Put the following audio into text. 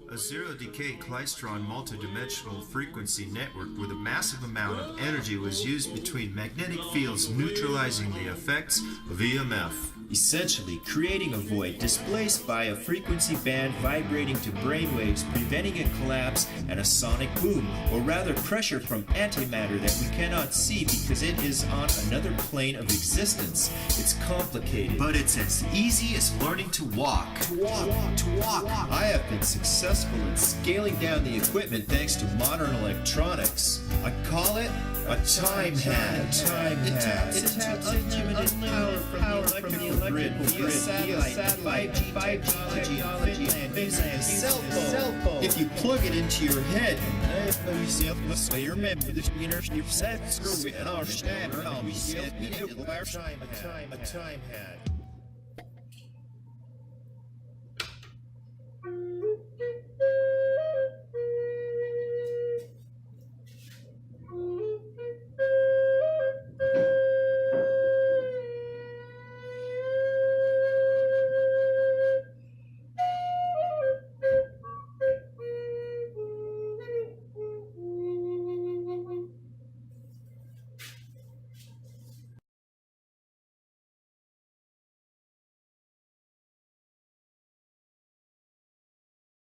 A zero-decay klystron multidimensional frequency network with a massive amount of energy was used between magnetic fields neutralizing the effects of EMF, essentially creating a void displaced by a frequency band vibrating to brainwaves, preventing a collapse and a sonic boom, or rather pressure from antimatter that we cannot see because it is on another plane of existence. It's complicated, but it's as easy as learning to walk. I have been successful in scaling down the equipment thanks to modern electronics. I call it a time hat. It taps unlimited power from the electrical grid via satellite, 5G technology, and basically a cell phone. If you plug it into your head, a time hat.